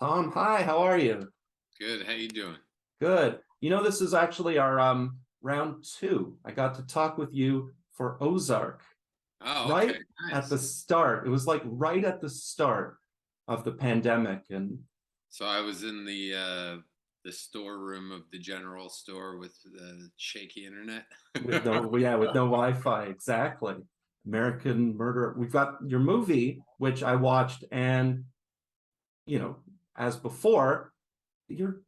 Tom, hi, how are you? Good. How you doing? Good. This is actually our round two. I got to talk with you for Ozark Oh, okay. right at the Nice. start. It was like right at the start of the pandemic and So I was in the storeroom of the general store with the shaky internet. with no Wi-Fi, exactly. American Murder. We've got your movie, which I watched, and you know, as before, you're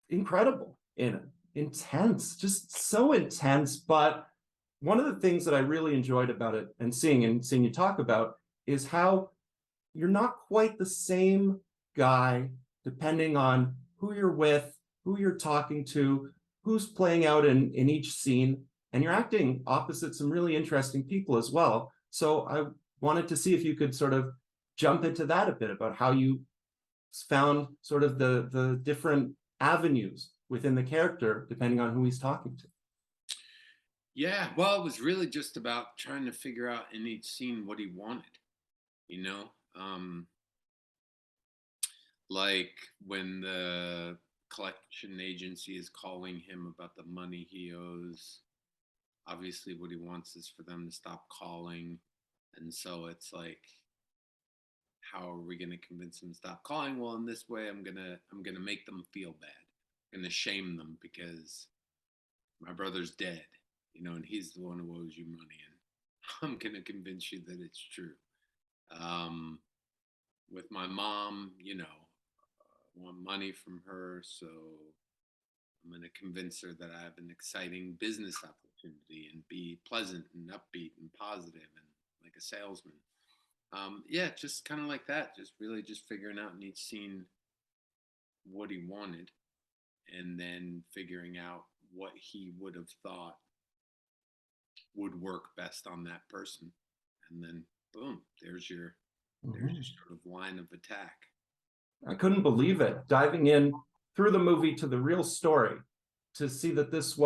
incredible in it. Intense, just so intense. But one of the things that I really enjoyed about it and seeing you talk about is how you're not quite the same guy depending on who you're with, who you're talking to, who's playing out in each scene, and you're acting opposite some really interesting people as well. So I wanted to see if you could sort of jump into that a bit about how you found sort of the different avenues within the character depending on who he's talking to. Yeah, well, it was really just about trying to figure out in each scene what he wanted, you know? Um, like when the collection agency is calling him about the money he owes, obviously what he wants is for them to stop calling. And so it's like, how are we going to convince them to stop calling? Well, in this way, I'm gonna make them feel bad. I'm gonna shame them because my brother's dead, and he's the one who owes you money, and I'm gonna convince you that it's true. Um, with my mom, I want money from her, so I'm gonna convince her that I have an exciting business opportunity and be pleasant and upbeat and positive and like a salesman. Yeah, just kind of like that. Just really just figuring out in each scene what he wanted and then figuring out what he would have thought would work best on that person. And then boom, there's your Mhm. sort of line of attack. I couldn't believe it, diving in through the movie to the real story to see that this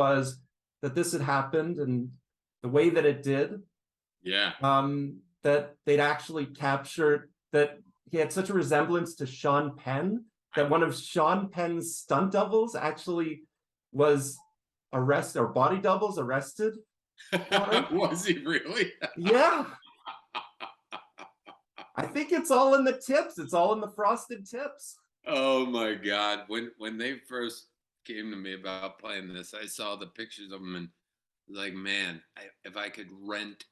had happened and the way that it did, Yeah. that they'd actually captured that he had such a resemblance to Sean Penn that one of Sean Penn's stunt doubles actually was arrested, or body doubles arrested for it. Was he really? Yeah, I think it's all in the tips. It's all in the frosted tips. Oh my God. When they first came to me about playing this, I saw the pictures of them and like, man, if I could rent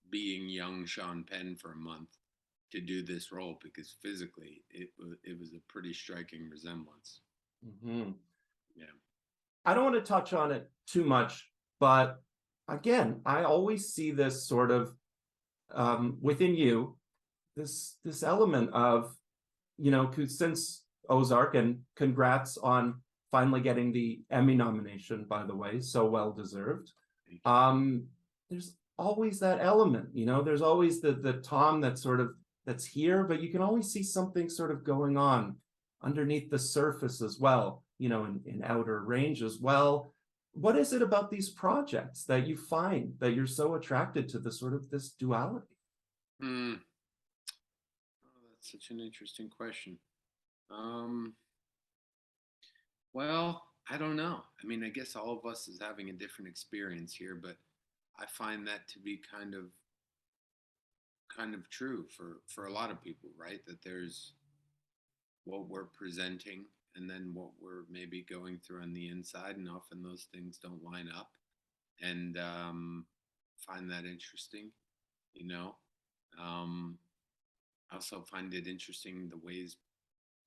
being young Sean Penn for a month to do this role, because physically it was a pretty striking resemblance. Mhm. Yeah. I don't want to touch on it too much, but again, I always see this sort of within you, this element of, since Ozark, and congrats on finally getting the Emmy nomination, by the way, so well deserved. Thank you. There's always that element, there's always the Tom that's here, but you can always see something sort of going on underneath the surface as well, in outer range as well. What is it about these projects that you find that you're so attracted to the sort of this duality? Hmm. Oh, that's such an interesting question. Um, well, I don't know. I mean, I guess all of us is having a different experience here, but I find that to be kind of true for a lot of people, right? That there's what we're presenting and then what we're maybe going through on the inside, and often those things don't line up. And find that interesting, you know. Um, I also find it interesting the ways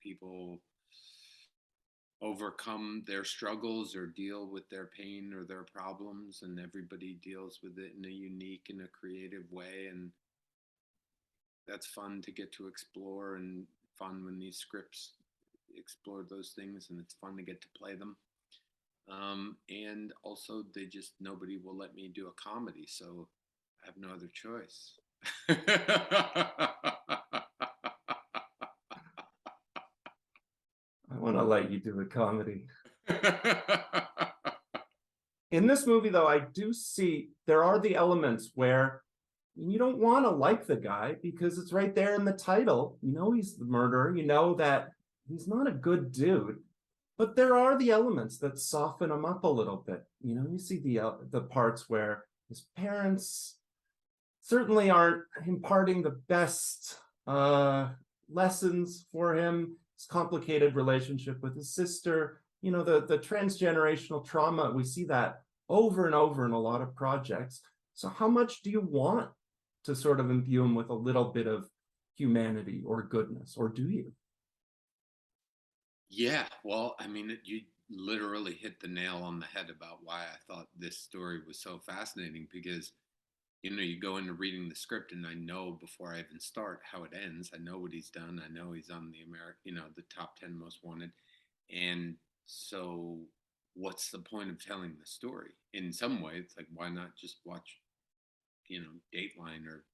people overcome their struggles or deal with their pain or their problems, and everybody deals with it in a unique and a creative way, and that's fun to get to explore, and fun when these scripts explore those things, and it's fun to get to play them. And also, they just nobody will let me do a comedy, so I have no other choice. I want to let you do a comedy. In this movie, though, I do see there are the elements where you don't want to like the guy because it's right there in the title. You know he's the murderer. You know that he's not a good dude. But there are the elements that soften him up a little bit. You see the parts where his parents certainly aren't imparting the best lessons for him. His complicated relationship with his sister, the transgenerational trauma, we see that over and over in a lot of projects. So how much do you want to sort of imbue him with a little bit of humanity or goodness, or do you? Yeah, well, I mean, you literally hit the nail on the head about why I thought this story was so fascinating because you go into reading the script and I know before I even start how it ends. I know what he's done. I know he's on the top 10 most wanted. And so what's the point of telling the story? In some way, it's like, why not just watch, Dateline or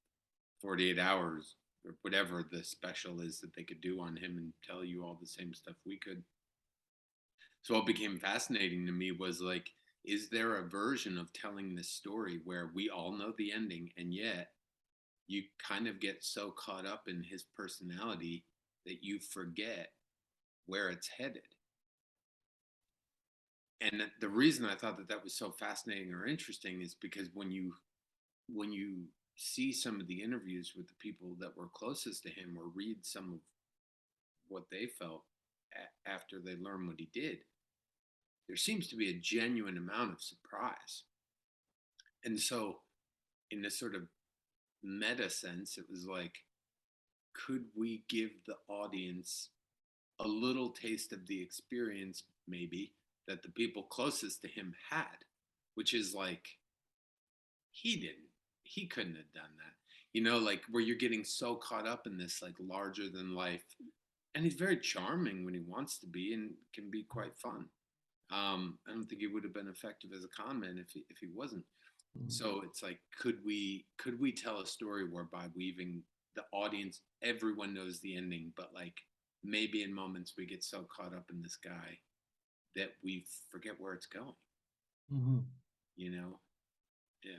48 Hours or whatever the special is that they could do on him and tell you all the same stuff we could. So what became fascinating to me was like, is there a version of telling this story where we all know the ending and yet you kind of get so caught up in his personality that you forget where it's headed? And the reason I thought that that was so fascinating or interesting is because when you see some of the interviews with the people that were closest to him or read some of what they felt after they learned what he did, there seems to be a genuine amount of surprise. And so, in this sort of meta sense, it was like, could we give the audience a little taste of the experience, maybe, that the people closest to him had, which is like, he couldn't have done that. Like where you're getting so caught up in this like larger than life. And he's very charming when he wants to be and can be quite fun. I don't think he would have been effective as a con man if he wasn't. So it's like, could we tell a story whereby weaving the audience, everyone knows the ending, but like maybe in moments we get so caught up in this guy that we forget where it's going. Mm-hmm. Yeah.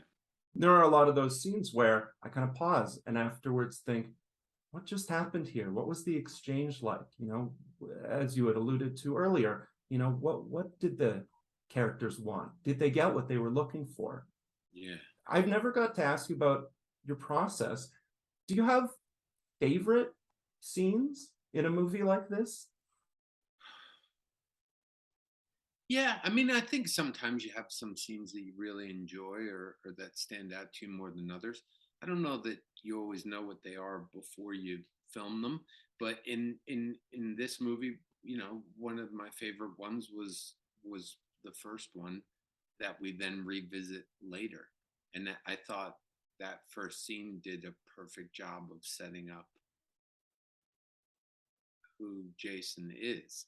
There are a lot of those scenes where I kind of pause and afterwards think, what just happened here? What was the exchange like? As you had alluded to earlier, what did the characters want? Did they get what they were looking for? Yeah. I've never got to ask you about your process. Do you have favorite scenes in a movie like this? Yeah, I mean, I think sometimes you have some scenes that you really enjoy or that stand out to you more than others. I don't know that you always know what they are before you film them, but in this movie, one of my favorite ones was the first one that we then revisit later. And I thought that first scene did a perfect job of setting up who Jason is.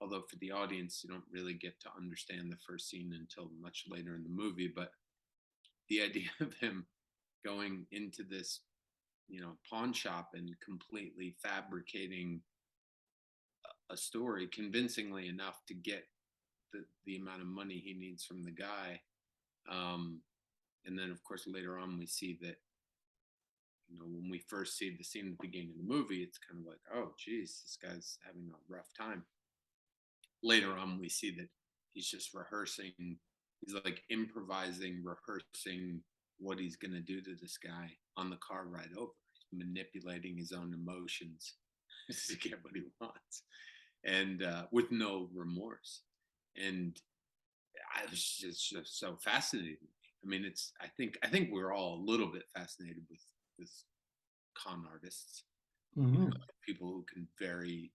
Although for the audience, you don't really get to understand the first scene until much later in the movie. But the idea of him going into this, pawn shop and completely fabricating a story convincingly enough to get the amount of money he needs from the guy. And then, of course, later on, we see that, when we first see the scene at the beginning of the movie, it's kind of like, oh, geez, this guy's having a rough time. Later on, we see that he's just rehearsing. He's like improvising, rehearsing what he's going to do to this guy on the car ride over. He's manipulating his own emotions to get what he wants, and with no remorse. And I was just so fascinated. I mean, I think we're all a little bit fascinated with con artists, Mm-hmm. people who can very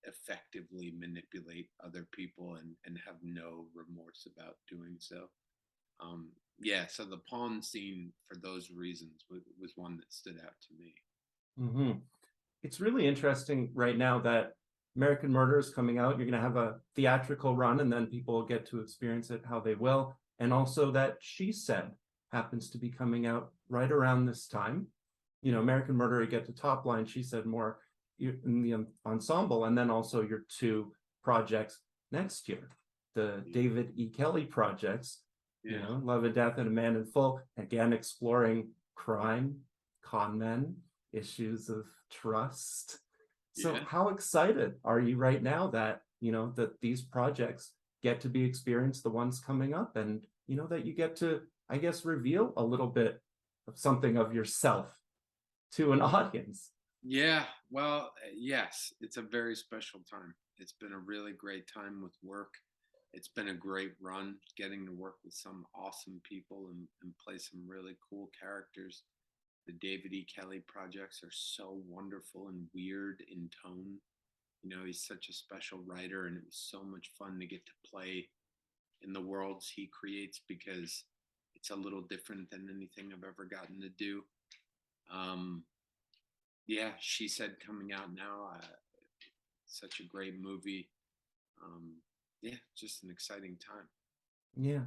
effectively manipulate other people and have no remorse about doing so. Yeah, so the pawn scene, for those reasons, was one that stood out to me. Mm-hmm. It's really interesting right now that American Murder is coming out. You're going to have a theatrical run, and then people will get to experience it how they will. And also that She Said happens to be coming out right around this time. American Murder, you get the top line. She Said more in the ensemble, and then also your two projects next year, the David E. Kelly projects. Yeah. Love and Death and A Man in Full, again exploring crime, con men, issues of trust. So Yeah. how excited are you right now that, that these projects get to be experienced, the ones coming up, and, that you get to, I guess, reveal a little bit of something of yourself to an audience? Yeah, well, yes, it's a very special time. It's been a really great time with work. It's been a great run getting to work with some awesome people and play some really cool characters. The David E. Kelly projects are so wonderful and weird in tone. He's such a special writer, and it was so much fun to get to play in the worlds he creates because it's a little different than anything I've ever gotten to do. Um, yeah, She Said coming out now. Such a great movie. Um, yeah, just an exciting time. Yeah.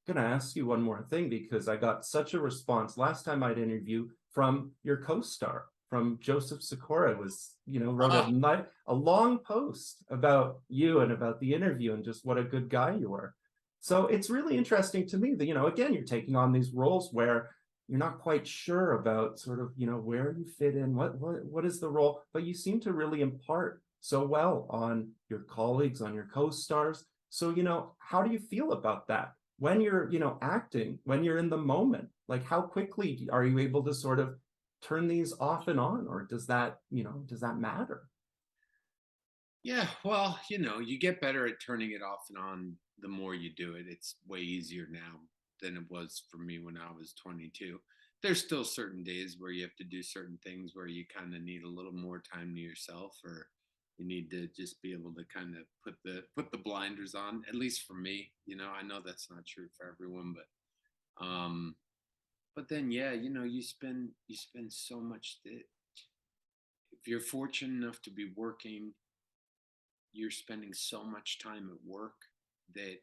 I'm gonna ask you one more thing because I got such a response last time I'd interview from your co-star, from Joseph Sikora, was, wrote Ah, a long post about you and about the interview and just what a good guy you were. So it's really interesting to me that, again, you're taking on these roles where you're not quite sure about sort of, where you fit in, what is the role, but you seem to really impart so well on your colleagues, on your co-stars. So, how do you feel about that? When you're, acting, when you're in the moment, like how quickly are you able to sort of turn these off and on, or does that matter? yeah, well, you get better at turning it off and on the more you do it. It's way easier now than it was for me when I was 22. There's still certain days where you have to do certain things where you kind of need a little more time to yourself, or you need to just be able to kind of put the blinders on. At least for me, I know that's not true for everyone, but then yeah, you spend so much if you're fortunate enough to be working, you're spending so much time at work that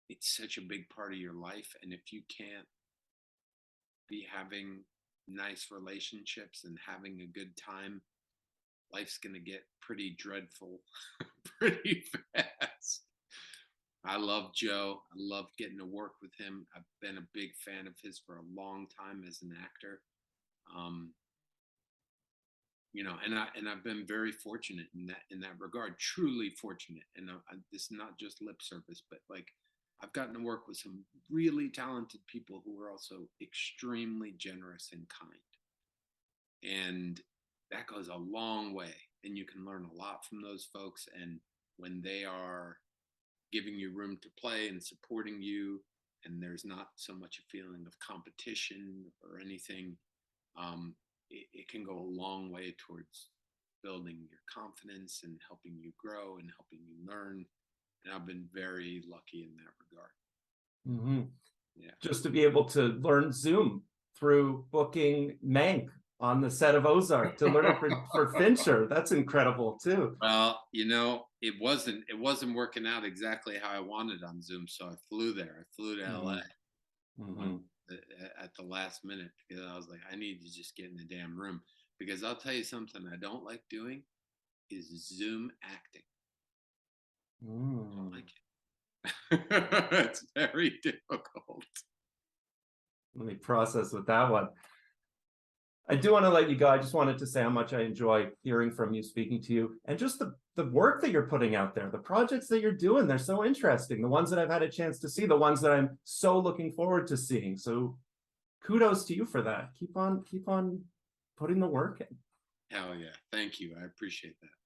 it's such a big part of your life. And if you can't be having nice relationships and having a good time, life's going to get pretty dreadful pretty fast. I love Joe. I love getting to work with him. I've been a big fan of his for a long time as an actor. Um, and I've been very fortunate in that regard, truly fortunate. And this is not just lip service, but like I've gotten to work with some really talented people who are also extremely generous and kind, and that goes a long way. And you can learn a lot from those folks. And when they are giving you room to play and supporting you, and there's not so much a feeling of competition or anything, it can go a long way towards building your confidence and helping you grow and helping you learn. And I've been very lucky in that regard. Mhm. Yeah. Just to be able to learn Zoom through booking Mank on the set of Ozark, to learn it for Fincher. That's incredible too. Well, it wasn't working out exactly how I wanted on Zoom, so I flew there. I flew to LA Mhm. when Mhm. at the last minute because I was like, I need to just get in the damn room, because I'll tell you something I don't like doing is Zoom acting. I don't Mm. like it. It's very difficult. Let me process with that one. I do want to let you go. I just wanted to say how much I enjoy hearing from you, speaking to you, and just the work that you're putting out there, the projects that you're doing. They're so interesting. The ones that I've had a chance to see, the ones that I'm so looking forward to seeing. So kudos to you for that. Keep on putting the work in. Hell yeah. Thank you. I appreciate that.